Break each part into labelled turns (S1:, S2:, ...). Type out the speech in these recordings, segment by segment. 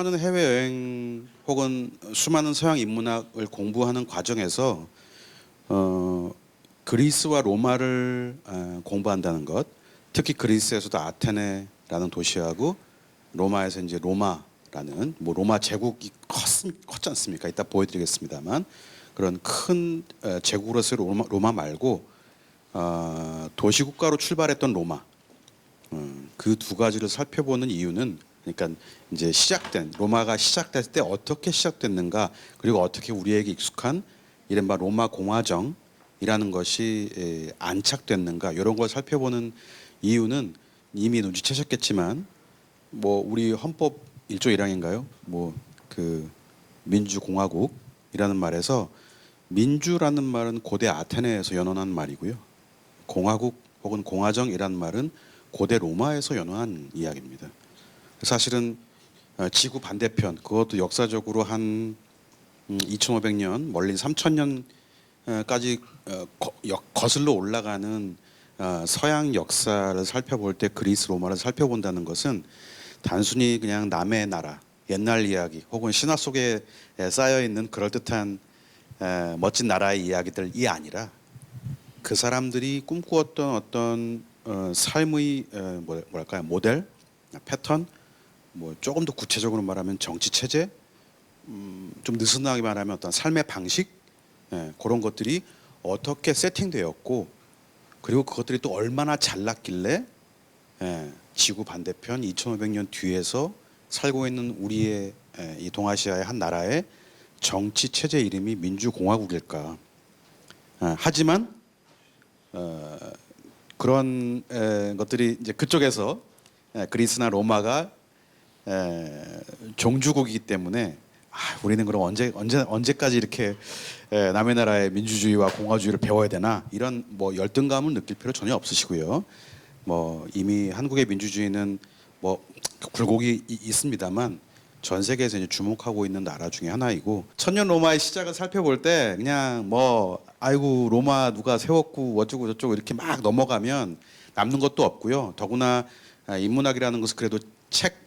S1: 수많은 해외여행 혹은 수많은 서양 인문학을 공부하는 과정에서 그리스와 로마를 공부한다는 것, 특히 그리스에서도 아테네라는 도시하고 로마에서 이제 로마라는 뭐 로마 제국이 컸지 않습니까? 이따 보여드리겠습니다만 그런 큰 제국으로서의 로마 말고 도시국가로 출발했던 로마, 그 두 가지를 살펴보는 이유는 그러니까 이제 시작된 로마가 시작됐을 때 어떻게 시작됐는가, 그리고 어떻게 우리에게 익숙한 이른바 로마 공화정이라는 것이 안착됐는가, 이런 걸 살펴보는 이유는 이미 눈치채셨겠지만 뭐 우리 헌법 1조 1항인가요? 뭐 그 민주공화국이라는 말에서 민주라는 말은 고대 아테네에서 연원한 말이고요. 공화국 혹은 공화정이라는 말은 고대 로마에서 연원한 이야기입니다. 사실은 지구 반대편, 그것도 역사적으로 한 2500년, 멀리 3000년까지 거슬러 올라가는 서양 역사를 살펴볼 때 그리스 로마를 살펴본다는 것은 단순히 그냥 남의 나라, 옛날 이야기 혹은 신화 속에 쌓여 있는 그럴듯한 멋진 나라의 이야기들이 아니라 그 사람들이 꿈꾸었던 어떤 삶의 뭐랄까요, 모델, 패턴, 뭐 조금 더 구체적으로 말하면 정치 체제, 좀 느슨하게 말하면 어떤 삶의 방식, 그런 것들이 어떻게 세팅되었고, 그리고 그것들이 또 얼마나 잘났길래 지구 반대편 2500년 뒤에서 살고 있는 우리의 이 동아시아의 한 나라의 정치 체제 이름이 민주공화국일까. 하지만 그런 것들이 이제 그쪽에서 그리스나 로마가 종주국이기 때문에 우리는 그럼 언제까지 이렇게 남의 나라의 민주주의와 공화주의를 배워야 되나, 이런 뭐 열등감을 느낄 필요 전혀 없으시고요. 뭐 이미 한국의 민주주의는 뭐 굴곡이 있습니다만 전 세계에서 이제 주목하고 있는 나라 중에 하나이고, 천년 로마의 시작을 살펴볼 때 그냥 뭐 아이고 로마 누가 세웠고 어쩌고 저쩌고 이렇게 막 넘어가면 남는 것도 없고요. 더구나 인문학이라는 것은 그래도 책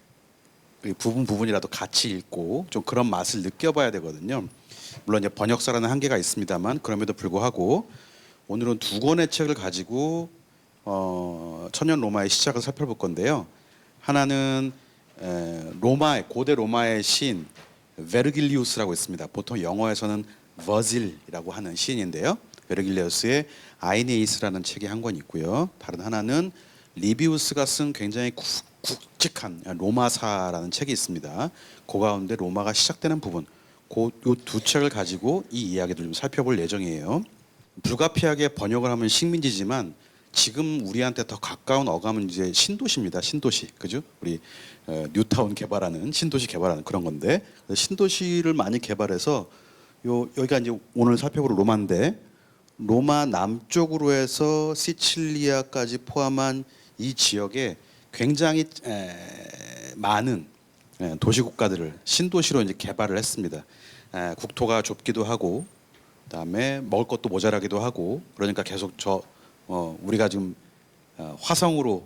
S1: 부분이라도 같이 읽고 좀 그런 맛을 느껴봐야 되거든요. 물론 이제 번역사라는 한계가 있습니다만 그럼에도 불구하고 오늘은 두 권의 책을 가지고 천년 로마의 시작을 살펴볼 건데요. 하나는 고대 로마의 시인 베르길리우스라고 있습니다. 보통 영어에서는 버질이라고 하는 시인인데요. 베르길리우스의 아이네이스라는 책이 한 권 있고요. 다른 하나는 리비우스가 쓴 굉장히 굵직한 로마사라는 책이 있습니다. 그 가운데 로마가 시작되는 부분, 이 두 책을 가지고 이 이야기를 좀 살펴볼 예정이에요. 불가피하게 번역을 하면 식민지지만 지금 우리한테 더 가까운 어감은 이제 신도시입니다. 신도시, 그죠? 우리 뉴타운 개발하는 신도시 개발하는 그런 건데, 신도시를 많이 개발해서 여기가 이제 오늘 살펴볼 로마인데, 로마 남쪽으로 해서 시칠리아까지 포함한 이 지역에 굉장히 많은 도시국가들을 신도시로 이제 개발을 했습니다. 국토가 좁기도 하고, 그다음에 먹을 것도 모자라기도 하고, 그러니까 계속 우리가 지금 화성으로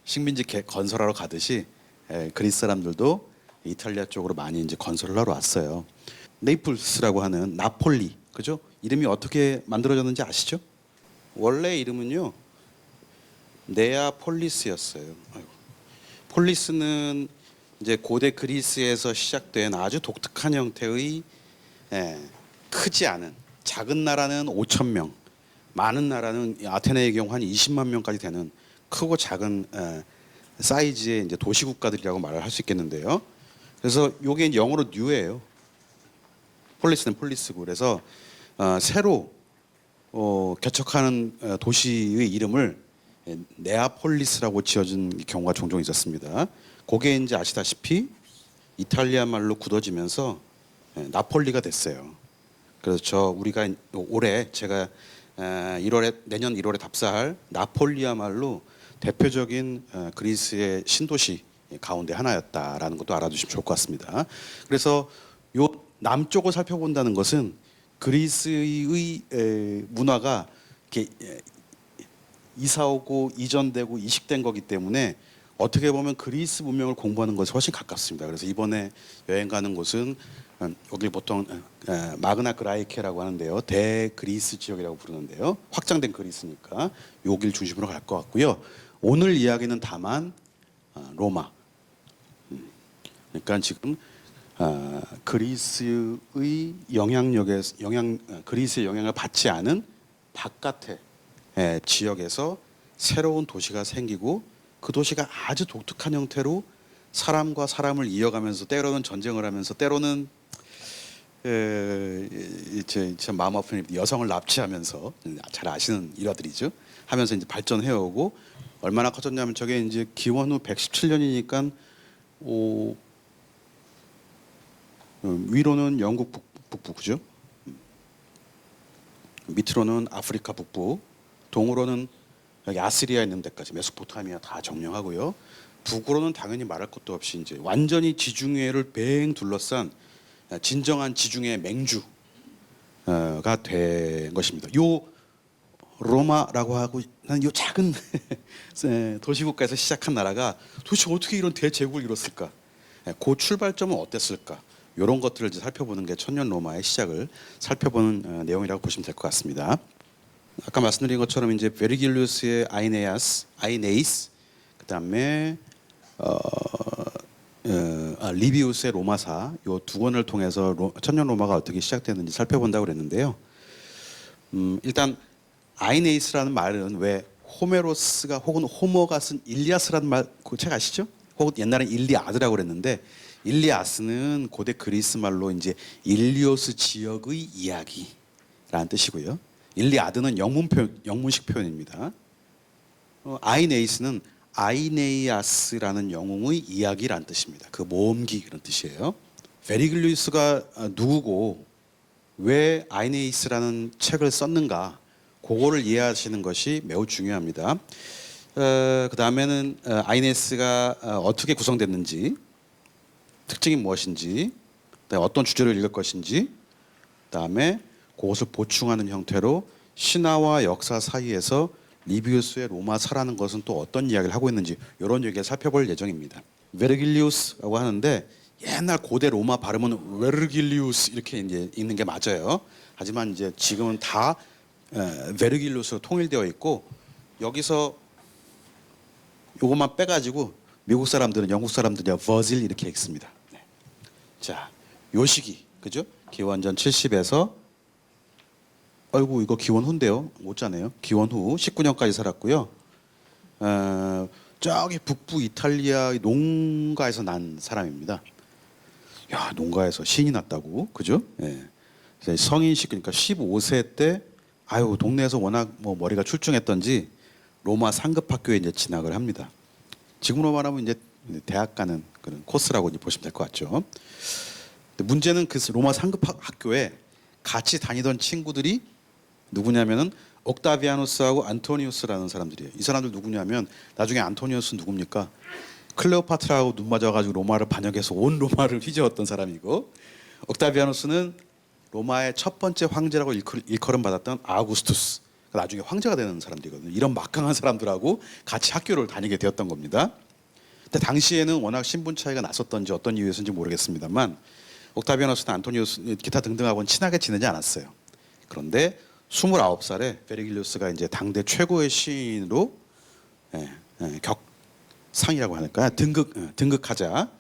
S1: 식민지 건설하러 가듯이 그리스 사람들도 이탈리아 쪽으로 많이 이제 건설을 하러 왔어요. 네이플스라고 하는 나폴리, 그죠? 이름이 어떻게 만들어졌는지 아시죠? 원래 이름은요 네아폴리스였어요. 폴리스는 이제 고대 그리스에서 시작된 아주 독특한 형태의 크지 않은 작은 나라는 5천 명, 많은 나라는 아테네의 경우 한 20만 명까지 되는 크고 작은 사이즈의 이제 도시국가들이라고 말을 할 수 있겠는데요. 그래서 이게 영어로 뉴예요. 폴리스는 폴리스고, 그래서 새로 개척하는 도시의 이름을 네아폴리스라고 지어진 경우가 종종 있었습니다. 그게 이제 아시다시피 이탈리아 말로 굳어지면서 나폴리가 됐어요. 그래서 우리가 올해 제가 내년 1월에 답사할 나폴리야말로 대표적인 그리스의 신도시 가운데 하나였다라는 것도 알아두시면 좋을 것 같습니다. 그래서 요 남쪽을 살펴본다는 것은 그리스의 문화가 이렇게 이사오고 이전되고 이식된 거기 때문에 어떻게 보면 그리스 문명을 공부하는 것이 훨씬 가깝습니다. 그래서 이번에 여행 가는 곳은 여기 보통 마그나 그라이케라고 하는데요. 대그리스 지역이라고 부르는데요. 확장된 그리스니까 여길 중심으로 갈 것 같고요. 오늘 이야기는 다만 로마. 그러니까 지금 그리스의 그리스의 영향을 받지 않은 바깥의 지역에서 새로운 도시가 생기고 그 도시가 아주 독특한 형태로 사람과 사람을 이어가면서 때로는 전쟁을 하면서 때로는 참 마음 아픈 여성을 납치하면서 잘 아시는 일화들이죠. 하면서 이제 발전해 오고 얼마나 커졌냐면 저게 이제 기원 후 117년이니까 위로는 영국 북부 그죠? 밑으로는 아프리카 북부, 동으로는 여기 아시리아 있는 데까지 메소포타미아 다 점령하고요. 북으로는 당연히 말할 것도 없이 이제 완전히 지중해를 뱅 둘러싼 진정한 지중해 맹주가 된 것입니다. 요 로마라고 하고 난 요 작은 도시국가에서 시작한 나라가 도대체 어떻게 이런 대제국을 이뤘을까? 그 출발점은 어땠을까? 이런 것들을 이제 살펴보는 게 천년 로마의 시작을 살펴보는 내용이라고 보시면 될 것 같습니다. 아까 말씀드린 것처럼 이제 베르길리우스의 아이네이스, 그다음에 리비우스의 로마사 요 두 권을 통해서 천년 로마가 어떻게 시작됐는지 살펴본다고 그랬는데요. 일단 아이네이스라는 말은 왜 호메로스가 혹은 호머가 쓴 일리아스라는 말 그 책 아시죠? 혹은 옛날엔 일리아드라고 그랬는데 일리아스는 고대 그리스 말로 이제 일리오스 지역의 이야기라는 뜻이고요. 일리아드는 영문식 표현입니다. 아이네이스는 아이네이아스라는 영웅의 이야기라는 뜻입니다. 그 모험기 그런 뜻이에요. 베르길리우스가 누구고 왜 아이네이스라는 책을 썼는가 그거를 이해하시는 것이 매우 중요합니다. 그 다음에는 아이네이스가 어떻게 구성됐는지 특징이 무엇인지 어떤 주제를 읽을 것인지 그다음에 그것을 보충하는 형태로 신화와 역사 사이에서 리비우스의 로마사라는 것은 또 어떤 이야기를 하고 있는지 이런 얘기를 살펴볼 예정입니다. 베르길리우스라고 하는데 옛날 고대 로마 발음은 베르길리우스 이렇게 이제 읽는 게 맞아요. 하지만 이제 지금은 다 베르길리우스로 통일되어 있고 여기서 요것만 빼가지고 미국 사람들은 영국 사람들이 버질 이렇게 읽습니다. 네. 자, 요 시기 그죠? 기원전 70에서 아이고 이거 기원 후인데요. 못자네요. 기원 후 19년까지 살았고요. 저기 북부 이탈리아 농가에서 난 사람입니다. 야, 농가에서 신이 났다고, 그죠? 예. 성인식 그러니까 15세 때 아유 동네에서 워낙 뭐 머리가 출중했던지 로마 상급 학교에 이제 진학을 합니다. 지금으로 말하면 이제 대학 가는 그런 코스라고 이제 보시면 될 것 같죠. 근데 문제는 그 로마 상급 학교에 같이 다니던 친구들이 누구냐면은 옥타비아누스하고 안토니우스라는 사람들이에요. 이 사람들 누구냐면 나중에 안토니우스 누굽니까? 클레오파트라하고 눈 맞아가지고 로마를 반역해서 온 로마를 휘저었던 사람이고 옥타비아누스는 로마의 첫 번째 황제라고 일컬음 받았던 아우구스투스 나중에 황제가 되는 사람들이거든요. 이런 막강한 사람들하고 같이 학교를 다니게 되었던 겁니다. 근데 당시에는 워낙 신분 차이가 났었던지 어떤 이유에서인지 모르겠습니다만 옥타비아누스나 안토니우스 기타 등등하고는 친하게 지내지 않았어요. 그런데 29살에 베르길리우스가 이제 당대 최고의 시인으로 상이라고 하니까 등극하자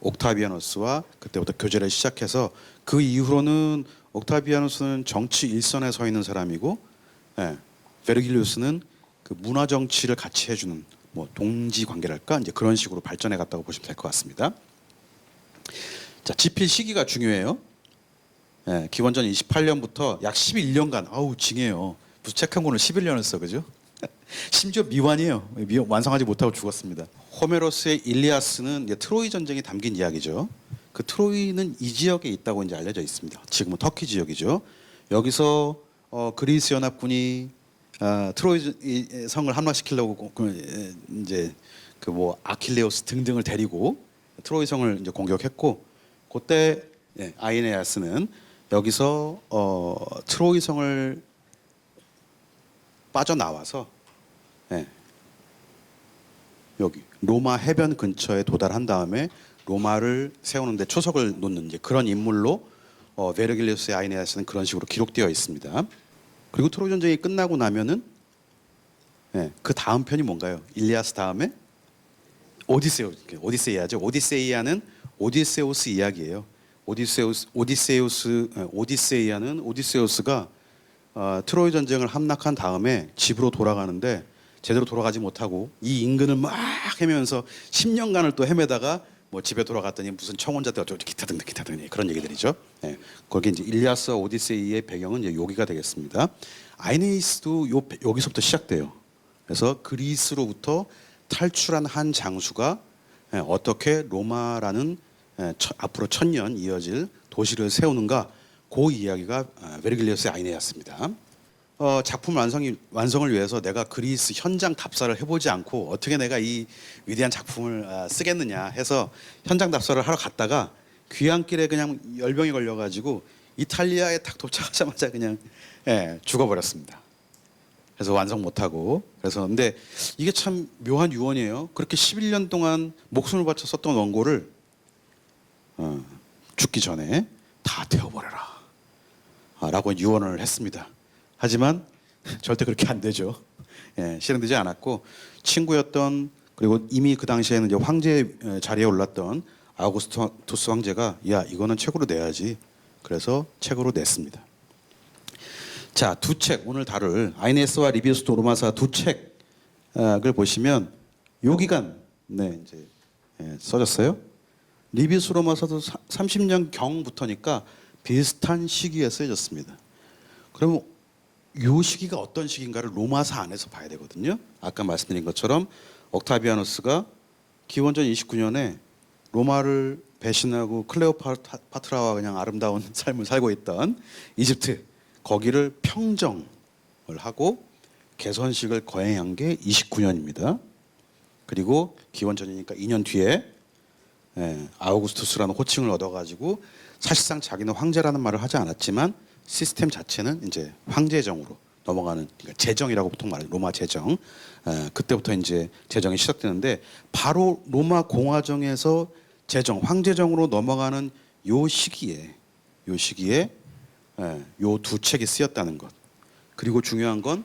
S1: 옥타비아누스와 그때부터 교제를 시작해서 그 이후로는 옥타비아누스는 정치 일선에 서 있는 사람이고 베르길리우스는 그 문화 정치를 같이 해주는 뭐 동지 관계랄까 이제 그런 식으로 발전해 갔다고 보시면 될 것 같습니다. 자, 집필 시기가 중요해요. 기원전 28년부터 약 11년간 아우 징해요. 무슨 책 한 권을 11년을 써 그죠? 심지어 미완이에요. 완성하지 못하고 죽었습니다. 호메로스의 일리아스는 이제 트로이 전쟁이 담긴 이야기죠. 그 트로이는 이 지역에 있다고 이제 알려져 있습니다. 지금은 터키 지역이죠. 여기서 그리스 연합군이 트로이 성을 함락시키려고 이제 그 뭐 아킬레우스 등등을 데리고 트로이 성을 이제 공격했고 그때 아이네아스는 여기서 트로이 성을 빠져나와서 여기 로마 해변 근처에 도달한 다음에 로마를 세우는데 초석을 놓는 이제 그런 인물로 베르길리우스의 아이네아스는 그런 식으로 기록되어 있습니다. 그리고 트로이 전쟁이 끝나고 나면은 그 다음 편이 뭔가요? 일리아스 다음에 오디세이아죠. 오디세이아는 오디세우스 이야기예요. 오디세이아는 오디세우스가 트로이 전쟁을 함락한 다음에 집으로 돌아가는데 제대로 돌아가지 못하고 이 인근을 막 헤매면서 10년간을 또 헤매다가 뭐 집에 돌아갔더니 무슨 청혼자들 어쩌고 기타 등등 그런 얘기들이죠. 거기 이제 일리아스와 오디세이의 배경은 이제 여기가 되겠습니다. 아이네이스도 여기서부터 시작돼요. 그래서 그리스로부터 탈출한 한 장수가 어떻게 로마라는 앞으로 1000년 이어질 도시를 세우는가, 그 이야기가 베르길리우스의 아이네아스입니다. 작품 완성을 위해서 내가 그리스 현장 답사를 해보지 않고 어떻게 내가 이 위대한 작품을 쓰겠느냐 해서 현장 답사를 하러 갔다가 귀향길에 그냥 열병이 걸려가지고 이탈리아에 딱 도착하자마자 그냥 죽어버렸습니다. 그래서 완성 못하고. 그래서 근데 이게 참 묘한 유언이에요. 그렇게 11년 동안 목숨을 바쳐 썼던 원고를 죽기 전에 다 태워버려라 라고 유언을 했습니다. 하지만 절대 그렇게 안 되죠. 실행되지 않았고, 친구였던, 그리고 이미 그 당시에는 이제 황제 자리에 올랐던 아우구스투스 황제가 야 이거는 책으로 내야지. 그래서 책으로 냈습니다. 자, 두 책 오늘 다룰 아이네스와 리비우스 로마사 두 책을 보시면 요 기간 이제 써졌어요. 리비우스 로마사도 30년 경부터니까 비슷한 시기에 쓰여졌습니다. 그러면 요 시기가 어떤 시기인가를 로마사 안에서 봐야 되거든요. 아까 말씀드린 것처럼 옥타비아누스가 기원전 29년에 로마를 배신하고 클레오파트라와 그냥 아름다운 삶을 살고 있던 이집트, 거기를 평정을 하고 개선식을 거행한 게 29년입니다. 그리고 기원전이니까 2년 뒤에 아우구스투스라는 호칭을 얻어가지고 사실상 자기는 황제라는 말을 하지 않았지만 시스템 자체는 이제 황제정으로 넘어가는, 그러니까 제정이라고 보통 말해요. 로마 제정. 그때부터 이제 제정이 시작되는데 바로 로마 공화정에서 제정, 황제정으로 넘어가는 요 시기에 요 두 책이 쓰였다는 것. 그리고 중요한 건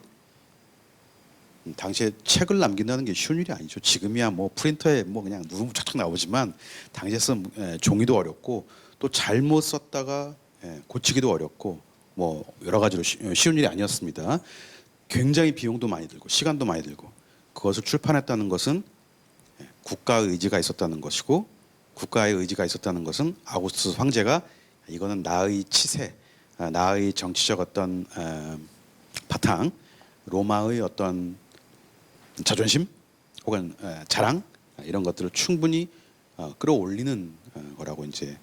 S1: 당시에 책을 남긴다는 게 쉬운 일이 아니죠. 지금이야 뭐 프린터에 뭐 그냥 누르면 착착 나오지만 당시에 쓴 종이도 어렵고 또 잘못 썼다가 고치기도 어렵고 뭐 여러 가지로 쉬운 일이 아니었습니다. 굉장히 비용도 많이 들고 시간도 많이 들고, 그것을 출판했다는 것은 국가의 의지가 있었다는 것이고, 국가의 의지가 있었다는 것은 아우구스투스 황제가 이거는 나의 치세, 나의 정치적 어떤 바탕, 로마의 어떤 자존심 혹은 자랑, 이런 것들을 충분히 끌어올리는 거라고 이제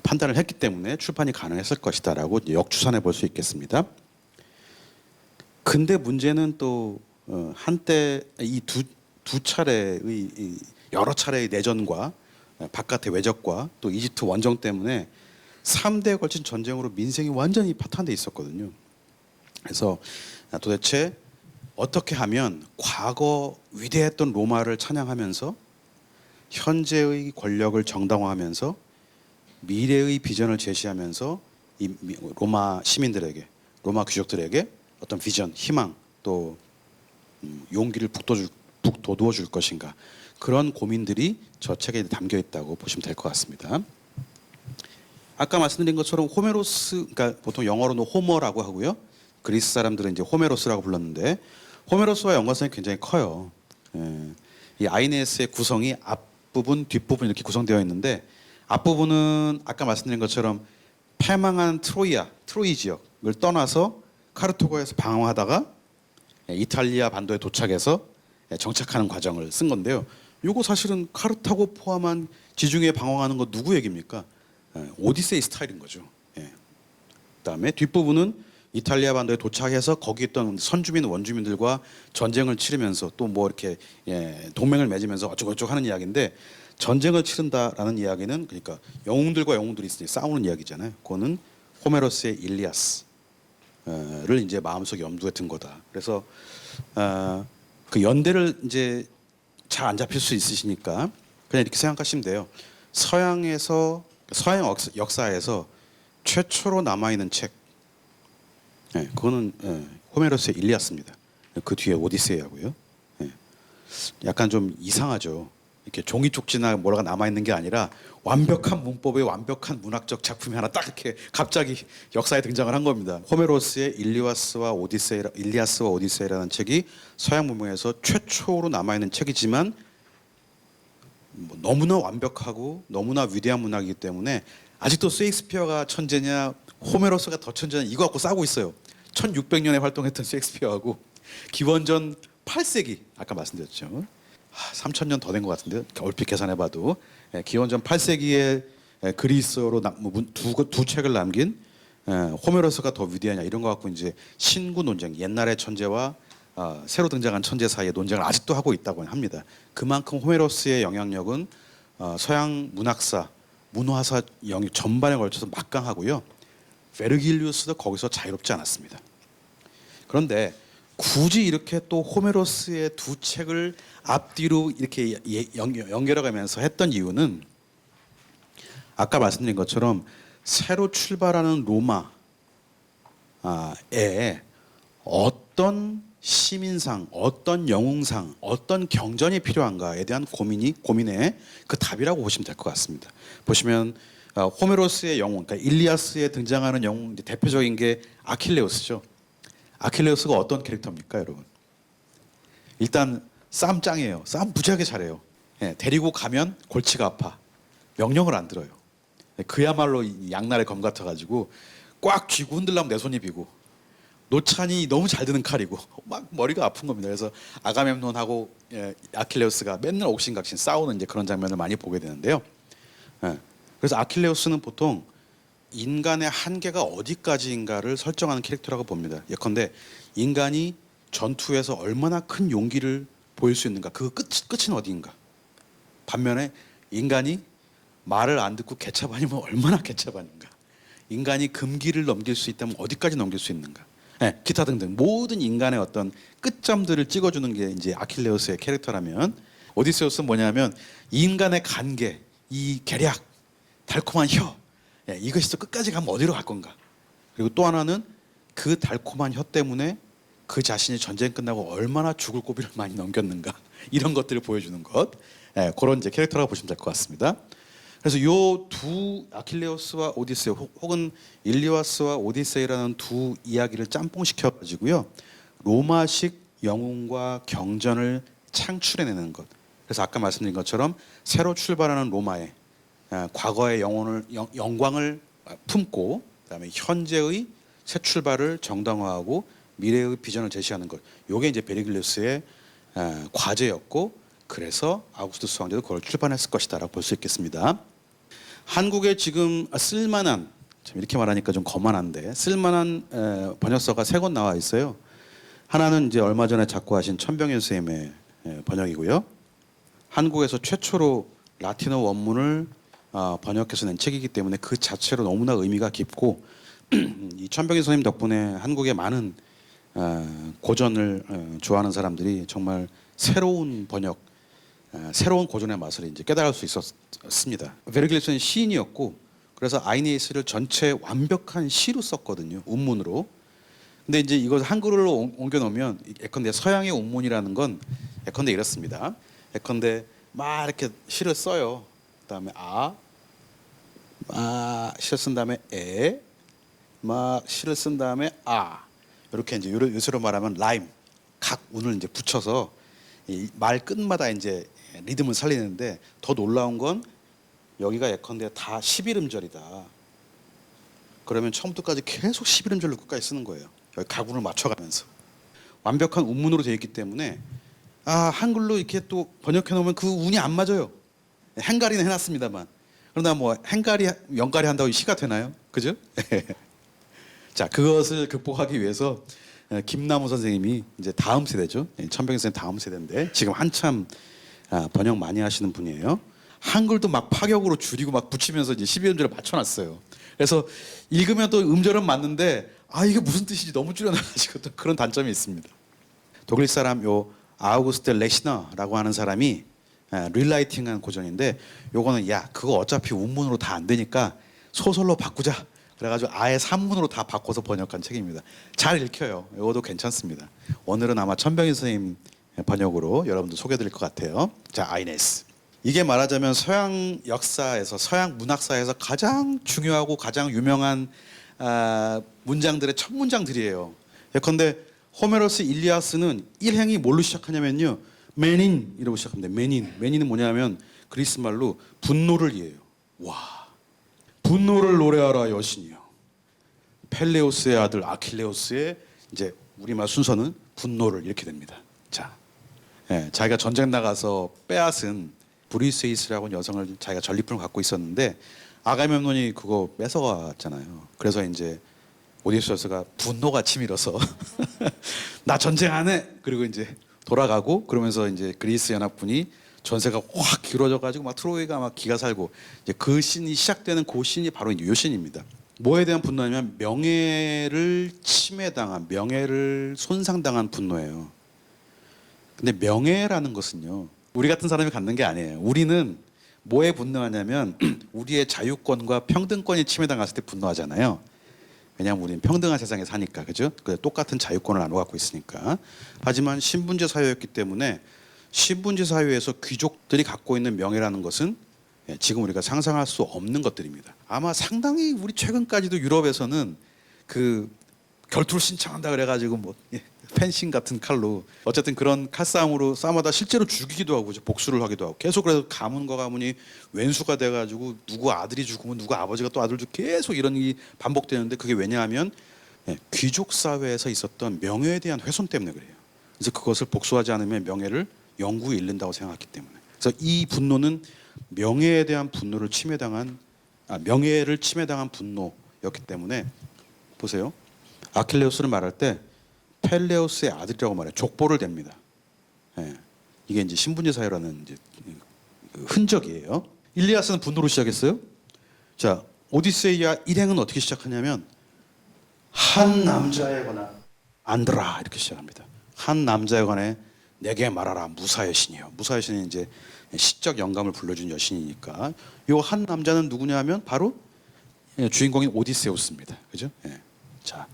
S1: 판단을 했기 때문에 출판이 가능했을 것이다라고 역추산해 볼 수 있겠습니다. 근데 문제는 또 한때 이 두 차례의 여러 차례의 내전과 바깥의 외적과 또 이집트 원정 때문에 3대에 걸친 전쟁으로 민생이 완전히 파탄돼 있었거든요. 그래서 도대체 어떻게 하면 과거 위대했던 로마를 찬양하면서 현재의 권력을 정당화하면서 미래의 비전을 제시하면서 이 로마 시민들에게, 로마 귀족들에게 어떤 비전, 희망, 또 용기를 북돋워 줄 것인가, 그런 고민들이 저 책에 담겨 있다고 보시면 될 것 같습니다. 아까 말씀드린 것처럼 호메로스, 그러니까 보통 영어로는 호머라고 하고요. 그리스 사람들은 이제 호메로스라고 불렀는데 호메로스와 연관성이 굉장히 커요. 이 아이네스의 구성이 앞부분, 뒷부분 이렇게 구성되어 있는데, 앞부분은 아까 말씀드린 것처럼 패망한 트로이 지역을 떠나서 카르타고에서 방황하다가 이탈리아 반도에 도착해서 정착하는 과정을 쓴 건데요. 요거 사실은 카르타고 포함한 지중해 방황하는 거 누구 얘기입니까? 오디세이 스타일인 거죠. 그다음에 뒷부분은 이탈리아 반도에 도착해서 거기 있던 선주민 원주민들과 전쟁을 치르면서 또 뭐 이렇게 동맹을 맺으면서 어쩌고저쩌고 하는 이야기인데, 전쟁을 치른다라는 이야기는 그러니까 영웅들과 영웅들이 있으니 싸우는 이야기잖아요. 그거는 호메로스의 일리아스를 이제 마음속 염두에 둔 거다. 그래서 그 연대를 이제 잘 안 잡힐 수 있으시니까 그냥 이렇게 생각하시면 돼요. 서양에서 서양 역사에서 최초로 남아 있는 책, 그거는 호메로스의 일리아스입니다. 그 뒤에 오디세이하고요. 약간 좀 이상하죠. 이렇게 종이 쪽지나 뭐라가 남아 있는 게 아니라 완벽한 문법의 완벽한 문학적 작품이 하나 딱 이렇게 갑자기 역사에 등장을 한 겁니다. 호메로스의 일리아스와 오디세이라는 책이 서양 문명에서 최초로 남아 있는 책이지만 뭐 너무나 완벽하고 너무나 위대한 문학이기 때문에 아직도 셰익스피어가 천재냐 호메로스가 더 천재냐 이거 갖고 싸우고 있어요. 1600년에 활동했던 셰익스피어하고 기원전 8세기 아까 말씀드렸죠. 3000년 더 된 것 같은데 얼핏 계산해봐도 기원전 8세기에 그리스어로 두 책을 남긴 호메로스가 더 위대하냐 이런 거 갖고 이제 신구 논쟁, 옛날의 천재와 새로 등장한 천재 사이의 논쟁을 아직도 하고 있다고 합니다. 그만큼 호메로스의 영향력은 서양 문학사, 문화사 영역 전반에 걸쳐서 막강하고요. 베르길리우스도 거기서 자유롭지 않았습니다. 그런데 굳이 이렇게 또 호메로스의 두 책을 앞뒤로 이렇게 연결해가면서 했던 이유는 아까 말씀드린 것처럼 새로 출발하는 로마에 어떤 시민상, 어떤 영웅상, 어떤 경전이 필요한가에 대한 고민의 그 답이라고 보시면 될 것 같습니다. 보시면 호메로스의 영웅, 그러니까 일리아스에 등장하는 영웅 대표적인 게 아킬레우스죠. 아킬레우스가 어떤 캐릭터입니까, 여러분? 일단 싸움 짱이에요. 싸움 무지하게 잘해요. 데리고 가면 골치가 아파. 명령을 안 들어요. 그야말로 양날의 검 같아가지고 꽉 쥐고 흔들려면 내 손이 비고 노찬이 너무 잘 드는 칼이고 막 머리가 아픈 겁니다. 그래서 아가멤논하고 아킬레우스가 맨날 옥신각신 싸우는 이제 그런 장면을 많이 보게 되는데요. 그래서 아킬레우스는 보통 인간의 한계가 어디까지인가를 설정하는 캐릭터라고 봅니다. 예컨대 인간이 전투에서 얼마나 큰 용기를 보일 수 있는가, 그 끝은 어디인가. 반면에 인간이 말을 안 듣고 개차반이면 얼마나 개차반인가. 인간이 금기를 넘길 수 있다면 어디까지 넘길 수 있는가. 기타 등등 모든 인간의 어떤 끝점들을 찍어주는 게 이제 아킬레우스의 캐릭터라면, 오디세우스는 뭐냐면 인간의 간계, 이 계략, 달콤한 혀, 이것이 또 끝까지 가면 어디로 갈 건가. 그리고 또 하나는 그 달콤한 혀 때문에 그 자신이 전쟁 끝나고 얼마나 죽을 고비를 많이 넘겼는가, 이런 것들을 보여주는 것, 그런 이제 캐릭터라고 보시면 될 것 같습니다. 그래서 요 두 아킬레우스와 오디세이 혹은 일리아스와 오디세이라는 두 이야기를 짬뽕시켜 가지고요, 로마식 영웅과 경전을 창출해내는 것. 그래서 아까 말씀드린 것처럼 새로 출발하는 로마에 과거의 영광을 품고 그다음에 현재의 새 출발을 정당화하고 미래의 비전을 제시하는 것. 요게 이제 베르길리우스의 과제였고, 그래서 아우구스투스 황제도 그걸 출판했을 것이다라고 볼 수 있겠습니다. 한국에 지금 쓸만한, 참 이렇게 말하니까 좀 거만한데 쓸만한 번역서가 세 권 나와 있어요. 하나는 이제 얼마 전에 작고하신 천병현 선생님의 번역이고요. 한국에서 최초로 라틴어 원문을 번역해서 낸 책이기 때문에 그 자체로 너무나 의미가 깊고 이 천병현 선생님 덕분에 한국의 많은 고전을 좋아하는 사람들이 정말 새로운 번역, 새로운 고전의 맛을 이제 깨달을 수 있었습니다. 베르길리우스는 시인이었고, 그래서 아이네이스를 전체 완벽한 시로 썼거든요, 운문으로. 근데 이제 이걸 한글로 옮겨 놓으면 예컨대 서양의 운문이라는 건 예컨대 이렇습니다. 예컨대 막 이렇게 시를 써요. 그다음에 시를 쓴 다음에 막 시를 쓴 다음에 이렇게 이제 요새로 말하면 라임, 각 운을 이제 붙여서 이 말 끝마다 이제 리듬을 살리는데, 더 놀라운 건 여기가 예컨대 다 11음절이다. 그러면 처음부터까지 계속 11음절로 끝까지 쓰는 거예요. 여기 가군을 맞춰가면서 완벽한 운문으로 되어 있기 때문에 한글로 이렇게 또 번역해 놓으면 그 운이 안 맞아요. 행가리는 해놨습니다만, 그러나 뭐 행가리 명가리 한다고 시가 되나요? 그죠? 자, 그것을 극복하기 위해서 김남우 선생님이 이제 다음 세대죠. 천병현 선생님 다음 세대인데 지금 한참 번역 많이 하시는 분이에요. 한글도 막 파격으로 줄이고 막 붙이면서 이제 12음절을 맞춰놨어요. 그래서 읽으면 또 음절은 맞는데 이게 무슨 뜻인지 너무 줄여놔가지고 또 그런 단점이 있습니다. 독일 사람 요 아우구스트 레시너라고 하는 사람이 릴라이팅한 고전인데, 요거는 야 그거 어차피 원문으로 다 안 되니까 소설로 바꾸자. 그래가지고 아예 산문으로 다 바꿔서 번역한 책입니다. 잘 읽혀요. 이것도 괜찮습니다. 오늘은 아마 천병희 선생님 번역으로 여러분들 소개해드릴 것 같아요. 자, 아이네스. 이게 말하자면 서양 역사에서, 서양 문학사에서 가장 중요하고 가장 유명한 문장들의 첫 문장들이에요. 예컨대 호메로스 일리아스는 일행이 뭘로 시작하냐면요, 메닌 이라고 시작합니다. 메닌은 뭐냐면 그리스 말로 분노를 이해해요. 와, 분노를 노래하라 여신이요. 펠레오스의 아들 아킬레오스의 이제 우리말 순서는 분노를 이렇게 됩니다. 자, 자기가 전쟁 나가서 빼앗은 브리세이스라고 하는 여성을 자기가 전리품을 갖고 있었는데 아가멤논이 그거 뺏어갔잖아요. 그래서 이제 오디세우스가 분노가 치밀어서 나 전쟁 안 해. 그리고 이제 돌아가고, 그러면서 이제 그리스 연합군이 전세가 확 길어져 가지고 막 트로이가 막 기가 살고, 이제 그 씬이 시작되는 그 씬이 바로 이 씬입니다. 뭐에 대한 분노냐면 명예를 침해당한, 명예를 손상당한 분노예요. 근데 명예라는 것은요, 우리 같은 사람이 갖는 게 아니에요. 우리는 뭐에 분노하냐면 우리의 자유권과 평등권이 침해당했을 때 분노하잖아요. 왜냐하면 우리는 평등한 세상에 사니까, 그죠? 똑같은 자유권을 나눠 갖고 있으니까. 하지만 신분제 사회였기 때문에 신분제 사회에서 귀족들이 갖고 있는 명예라는 것은 지금 우리가 상상할 수 없는 것들입니다. 아마 상당히 우리 최근까지도 유럽에서는 그 결투를 신청한다 그래가지고 뭐 펜싱 같은 칼로 어쨌든 그런 칼싸움으로 싸움하다 실제로 죽이기도 하고 복수를 하기도 하고, 계속 그래서 가문과 가문이 왼수가 돼가지고 누구 아들이 죽으면 누구 아버지가 또 아들 죽고 계속 이런 일이 반복되는데, 그게 왜냐하면 귀족 사회에서 있었던 명예에 대한 훼손 때문에 그래요. 그래서 그것을 복수하지 않으면 명예를 영구히 잃는다고 생각했기 때문에. 그래서 이 분노는 명예에 대한 분노를 명예를 침해당한 분노였기 때문에, 보세요. 아킬레우스를 말할 때 펠레우스의 아들이라고 말해요. 족보를 댑니다. 이게 이제 신분제 사회라는 이제 흔적이에요. 일리아스는 분노로 시작했어요. 자, 오디세이아 일행은 어떻게 시작하냐면 한 남자에 관한 안드라 이렇게 시작합니다. 한 남자에 관해 내게 말하라 무사 여신이요. 무사 여신은 이제 시적 영감을 불러준 여신이니까, 요 한 남자는 누구냐면 바로 주인공인 오디세우스입니다. 그죠? 자,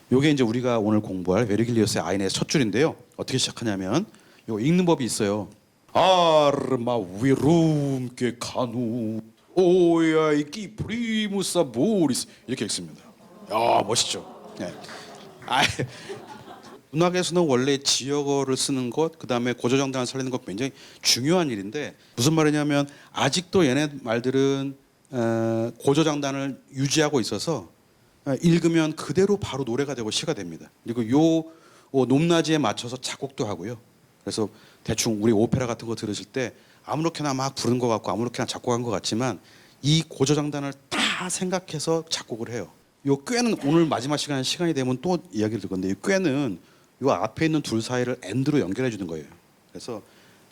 S1: 요게 이제 우리가 오늘 공부할 베르길리우스의 아이네스 첫 줄인데요. 어떻게 시작하냐면 요 읽는 법이 있어요. 아르마 위룸께 카누 오야이키 프리무사 모리스 이렇게 읽습니다. 야, 멋있죠? 네. 문학에서는 원래 지역어를 쓰는 것, 그 다음에 고조정당을 살리는 것 굉장히 중요한 일인데, 무슨 말이냐면 아직도 얘네 말들은 고조장단을 유지하고 있어서 읽으면 그대로 바로 노래가 되고 시가 됩니다. 그리고 요 높낮이에 맞춰서 작곡도 하고요. 그래서 대충 우리 오페라 같은 거 들으실 때 아무렇게나 막 부른 것 같고 아무렇게나 작곡한 것 같지만 이 고조장단을 다 생각해서 작곡을 해요. 요 꾀는 오늘 마지막 시간이 되면 또 이야기를 들 건데, 이 꾀는 요 앞에 있는 둘 사이를 엔드로 연결해 주는 거예요. 그래서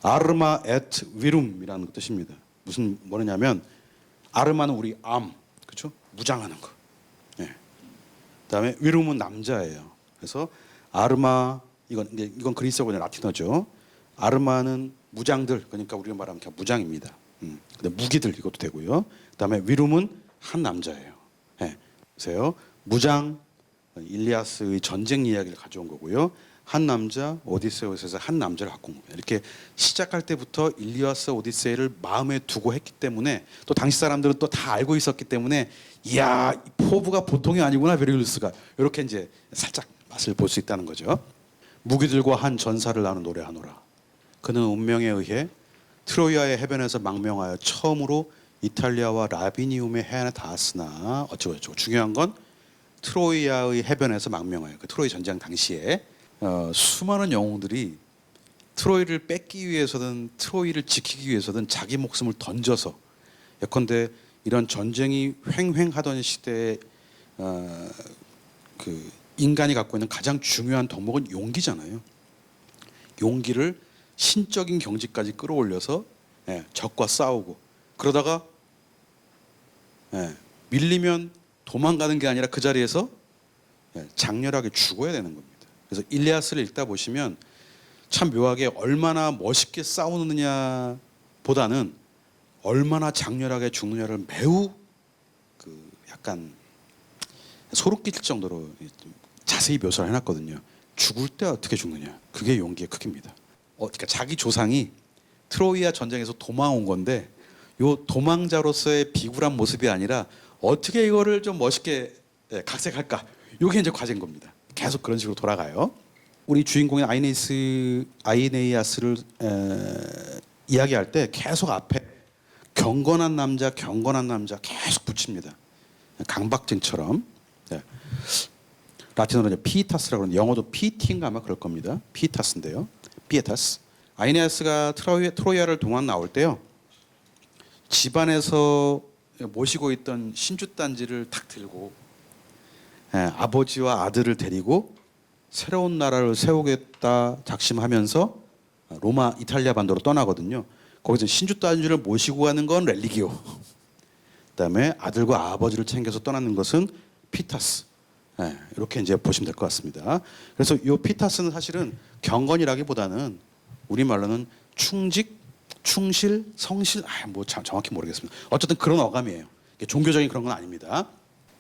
S1: 아르마 에트 위룸이라는 뜻입니다. 무슨 뭐냐면 아르마는 우리 그렇죠? 무장하는 거. 그다음에 위룸은 남자예요. 그래서 아르마, 이건 그리스어고 라틴어죠. 아르마는 무장들, 그러니까 우리가 말하면 그냥 무장입니다. 근데 무기들 이것도 되고요. 그다음에 위룸은 한 남자예요. 보세요. 무장, 일리아스의 전쟁 이야기를 가져온 거고요. 한 남자, 오디세우스에서 한 남자를 갖고 온 거예요. 이렇게 시작할 때부터 일리아스 오디세이를 마음에 두고 했기 때문에, 또 당시 사람들은 또 다 알고 있었기 때문에, 이야, 포부가 보통이 아니구나 베르길리우스가, 이렇게 이제 살짝 맛을 볼 수 있다는 거죠. 무기들과 한 전사를 나눈 노래하노라. 그는 운명에 의해 트로이아의 해변에서 망명하여 처음으로 이탈리아와 라비니움의 해안에 닿았으나 어쩌고저쩌고. 중요한 건 트로이아의 해변에서 망명하여, 그 트로이 전쟁 당시에 수많은 영웅들이 트로이를 뺏기 위해서든 트로이를 지키기 위해서든 자기 목숨을 던져서, 예컨대 이런 전쟁이 횡행하던 시대에 그 인간이 갖고 있는 가장 중요한 덕목은 용기잖아요. 용기를 신적인 경지까지 끌어올려서 적과 싸우고, 그러다가 밀리면 도망가는 게 아니라 그 자리에서 장렬하게 죽어야 되는 겁니다. 그래서 일리아스를 읽다 보시면 참 묘하게 얼마나 멋있게 싸우느냐 보다는 얼마나 장렬하게 죽느냐를 매우 그 약간 소름 끼칠 정도로 자세히 묘사를 해놨거든요. 죽을 때 어떻게 죽느냐, 그게 용기의 크기입니다. 그러니까 자기 조상이 트로이아 전쟁에서 도망온 건데 요 도망자로서의 비굴한 모습이 아니라 어떻게 이거를 좀 멋있게 각색할까, 요게 이제 과제인 겁니다. 계속 그런 식으로 돌아가요. 우리 주인공인 아이네이아스를 이야기할 때 계속 앞에 경건한 남자 계속 붙입니다. 강박증처럼. 네. 라틴어로 이제 피타스라고 하는, 영어도 피티인가 아마 그럴 겁니다. 피타스인데요. 피에타스. 아이네아스가 트로이아를 동안 나올 때요, 집안에서 모시고 있던 신주단지를 탁 들고 아버지와 아들을 데리고 새로운 나라를 세우겠다 작심하면서 로마 이탈리아 반도로 떠나거든요. 거기서 신주단지를 모시고 가는 건 렐리기오, 그다음에 아들과 아버지를 챙겨서 떠나는 것은 피타스. 이렇게 이제 보시면 될 것 같습니다. 그래서 이 피타스는 사실은 경건이라기보다는 우리말로는 충직, 충실, 성실, 뭐 정확히 모르겠습니다. 어쨌든 그런 어감이에요. 종교적인 그런 건 아닙니다.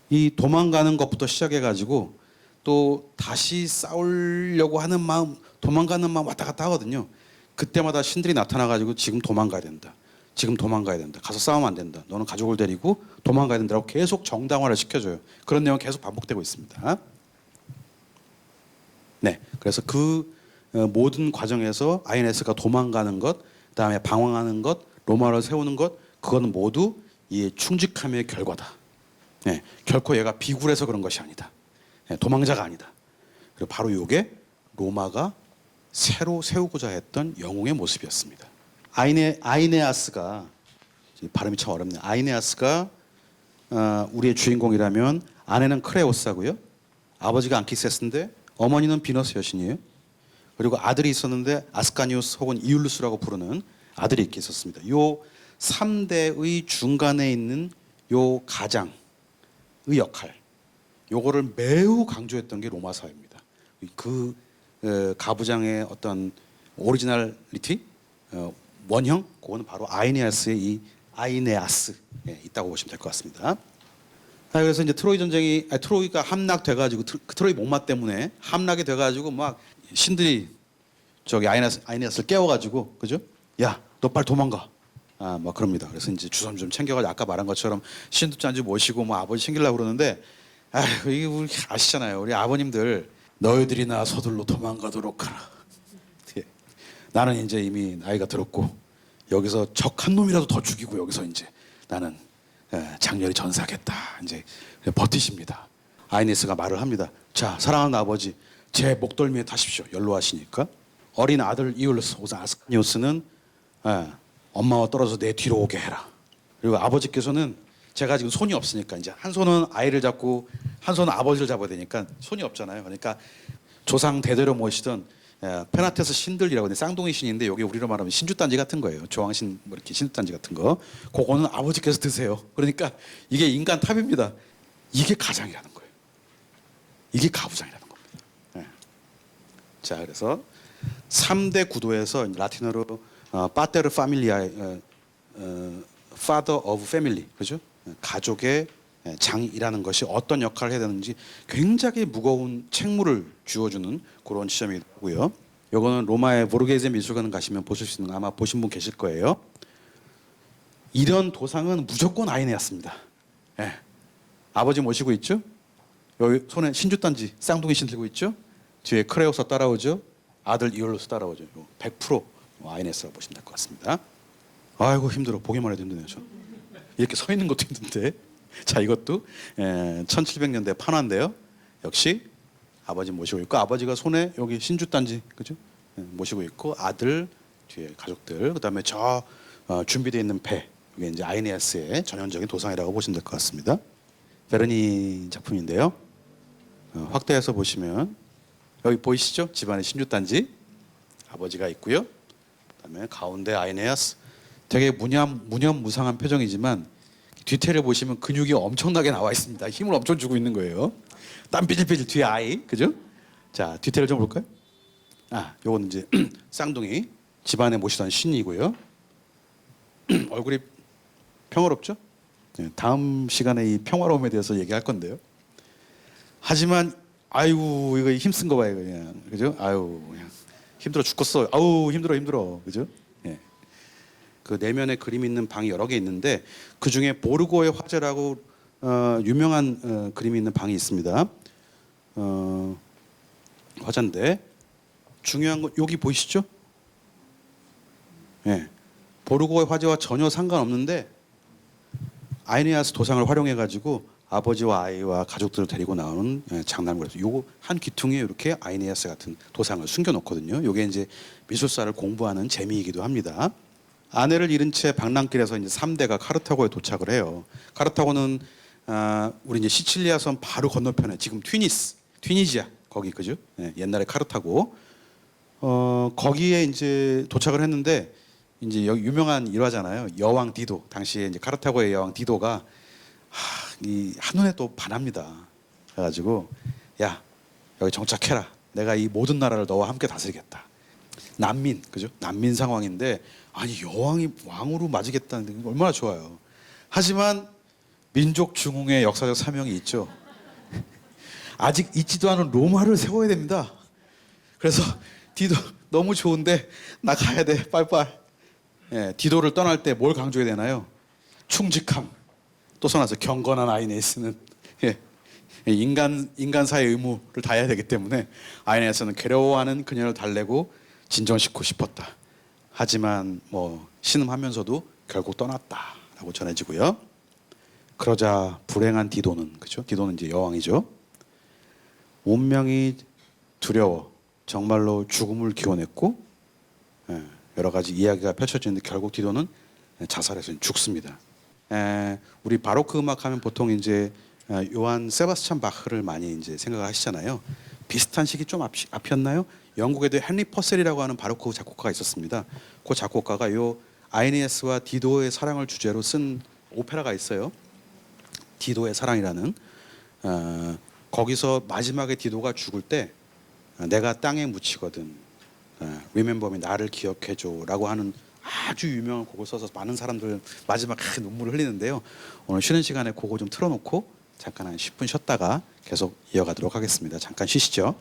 S1: 이 도망가는 것부터 시작해가지고 또 다시 싸우려고 하는 마음, 도망가는 마음 왔다 갔다 하거든요. 그때마다 신들이 나타나가지고 지금 도망가야 된다, 지금 도망가야 된다, 가서 싸우면 안 된다, 너는 가족을 데리고 도망가야 된다고 계속 정당화를 시켜줘요. 그런 내용 계속 반복되고 있습니다. 네, 그래서 그 모든 과정에서 아이네스가 도망가는 것, 그다음에 방황하는 것, 로마를 세우는 것, 그거는 모두 이 충직함의 결과다. 네, 결코 얘가 비굴해서 그런 것이 아니다. 네, 도망자가 아니다. 그리고 바로 이게 로마가 새로 세우고자 했던 영웅의 모습이었습니다. 아이네아스가, 발음이 참 어렵네요. 아이네아스가 우리의 주인공이라면 아내는 크레오스고요, 아버지가 안키세스인데 어머니는 비너스 여신이에요. 그리고 아들이 있었는데 아스카니우스 혹은 이울루스라고 부르는 아들이 있게 있었습니다. 요 3대의 중간에 있는 요 가장의 역할, 요거를 매우 강조했던 게 로마 사회입니다. 그 가부장의 어떤 오리지널리티, 원형, 그거는 바로 아이네아스의 이 아이네아스 있다고 보시면 될 것 같습니다. 그래서 이제 트로이가 함락돼가지고 트로이 목마 때문에 함락이 돼가지고 막 신들이 저기 아이네아스를 깨워가지고, 그죠? 야, 너 빨리 도망가. 막 그럽니다. 그래서 이제 주섬 좀 챙겨가지고 아까 말한 것처럼 신두짠지 모시고 뭐 아버지 챙기려고 그러는데, 이게 우리 아시잖아요. 우리 아버님들, 너희들이나 서둘러 도망가도록 하라. 나는 이제 이미 나이가 들었고 여기서 적 한 놈이라도 더 죽이고 여기서 이제 나는 장렬히 전사하겠다. 이제 버티십니다. 아이네스가 말을 합니다. 자, 사랑하는 아버지, 제 목덜미에 타십시오. 연로하시니까. 어린 아들 이울루스, 아스카니우스는 엄마와 떨어져 내 뒤로 오게 해라. 그리고 아버지께서는, 제가 지금 손이 없으니까 이제 한 손은 아이를 잡고 한 손은 아버지를 잡아야 되니까 손이 없잖아요. 그러니까 조상 대대로 모시던 페나테스 신들이라고 하는데 쌍둥이 신인데, 여기 우리로 말하면 신주단지 같은 거예요. 조왕신 뭐 이렇게 신주단지 같은 거. 그거는 아버지께서 드세요. 그러니까 이게 인간 탑입니다. 이게 가장이라는 거예요. 이게 가부장이라는 겁니다. 네. 자, 그래서 3대 구도에서 라틴어로 파테르 파밀리아, father of family, 그죠? 가족의 장이라는 것이 어떤 역할을 해야 되는지 굉장히 무거운 책무를 쥐어주는 그런 지점이고요. 요거는 로마의 보르게세 미술관 가시면 보실 수 있는 거 아마 보신 분 계실 거예요. 이런 도상은 무조건 아이네였습니다. 아버지 모시고 있죠? 여기 손에 신주단지 쌍둥이 신 들고 있죠? 뒤에 크레오사 따라오죠? 아들 이올루스 따라오죠. 100% 아이네스라고 보시면 될 것 같습니다. 아이고 힘들어. 보기만 해도 힘드네요. 저. 이렇게 서 있는 것도 힘든데. 자, 이것도 1700년대 판화인데요. 역시 아버지 모시고 있고, 아버지가 손에 여기 신주단지, 그죠? 모시고 있고, 아들 뒤에 가족들, 그다음에 저 준비되어 있는 배, 이게 이제 아이네아스의 전형적인 도상이라고 보시면 될 것 같습니다. 베르니 작품인데요. 확대해서 보시면 여기 보이시죠? 집안에 신주단지, 아버지가 있고요. 그다음에 가운데 아이네아스, 되게 무념무상한 표정이지만 뒤태를 보시면 근육이 엄청나게 나와 있습니다. 힘을 엄청 주고 있는 거예요. 땀 삐질삐질 뒤에 아이, 그죠? 자, 뒤태를 좀 볼까요? 요건 이제 쌍둥이 집안에 모시던 신이고요. 얼굴이 평화롭죠? 네, 다음 시간에 이 평화로움에 대해서 얘기할 건데요. 하지만 아이고 이거 힘쓴 거 봐요 그냥 그죠? 아유 그냥 힘들어 죽겠어. 아우 힘들어 그죠? 예. 그 내면에 그림 있는 방이 여러 개 있는데 그 중에 보르고의 화제라고 유명한 그림이 있는 방이 있습니다. 화자인데 중요한 건 여기 보이시죠? 예. 보르고의 화제와 전혀 상관없는데 아이네아스 도상을 활용해 가지고 아버지와 아이와 가족들을 데리고 나오는 장난감을 요거 한 귀퉁이에 이렇게 아이네아스 같은 도상을 숨겨 놓거든요. 요게 이제 미술사를 공부하는 재미이기도 합니다. 아내를 잃은 채 방랑길에서 이제 3대가 카르타고에 도착을 해요. 카르타고는 우리 이제 시칠리아 섬 바로 건너편에 지금 튀니지아 거기 그죠? 예, 옛날에 카르타고 거기에 이제 도착을 했는데 이제 여기 유명한 일화잖아요. 여왕 디도 당시에 이제 카르타고의 여왕 디도가 이 한눈에 또 반합니다. 그래가지고 야 여기 정착해라. 내가 이 모든 나라를 너와 함께 다스리겠다. 난민 그죠? 난민 상황인데 아니 여왕이 왕으로 맞이겠다는 게 얼마나 좋아요. 하지만 민족 중흥의 역사적 사명이 있죠. 아직 있지도 않은 로마를 세워야 됩니다. 그래서 디도 너무 좋은데 나 가야 돼 빨빨. 예, 디도를 떠날 때 뭘 강조해야 되나요? 충직함. 또 써놨어요. 경건한 아이네스는 예, 인간사의 의무를 다해야 되기 때문에 아이네스는 괴로워하는 그녀를 달래고 진정시키고 싶었다. 하지만 뭐 신음하면서도 결국 떠났다라고 전해지고요. 그러자 불행한 디도는 그죠? 디도는 이제 여왕이죠. 운명이 두려워 정말로 죽음을 기원했고 여러 가지 이야기가 펼쳐지는데 결국 디도는 자살해서 죽습니다. 우리 바로크 음악 하면 보통 이제 요한 세바스찬 바흐를 많이 이제 생각하시잖아요. 비슷한 시기 좀 앞이었나요? 영국에도 헨리 퍼셀이라고 하는 바로크 작곡가가 있었습니다. 그 작곡가가 요 아이네스와 디도의 사랑을 주제로 쓴 오페라가 있어요. 디도의 사랑이라는 거기서 마지막에 디도가 죽을 때 내가 땅에 묻히거든 Remember me 나를 기억해줘라고 하는 아주 유명한 곡을 써서 많은 사람들 마지막 눈물을 흘리는데요. 오늘 쉬는 시간에 그거 좀 틀어놓고 잠깐 한 10분 쉬었다가 계속 이어가도록 하겠습니다. 잠깐 쉬시죠.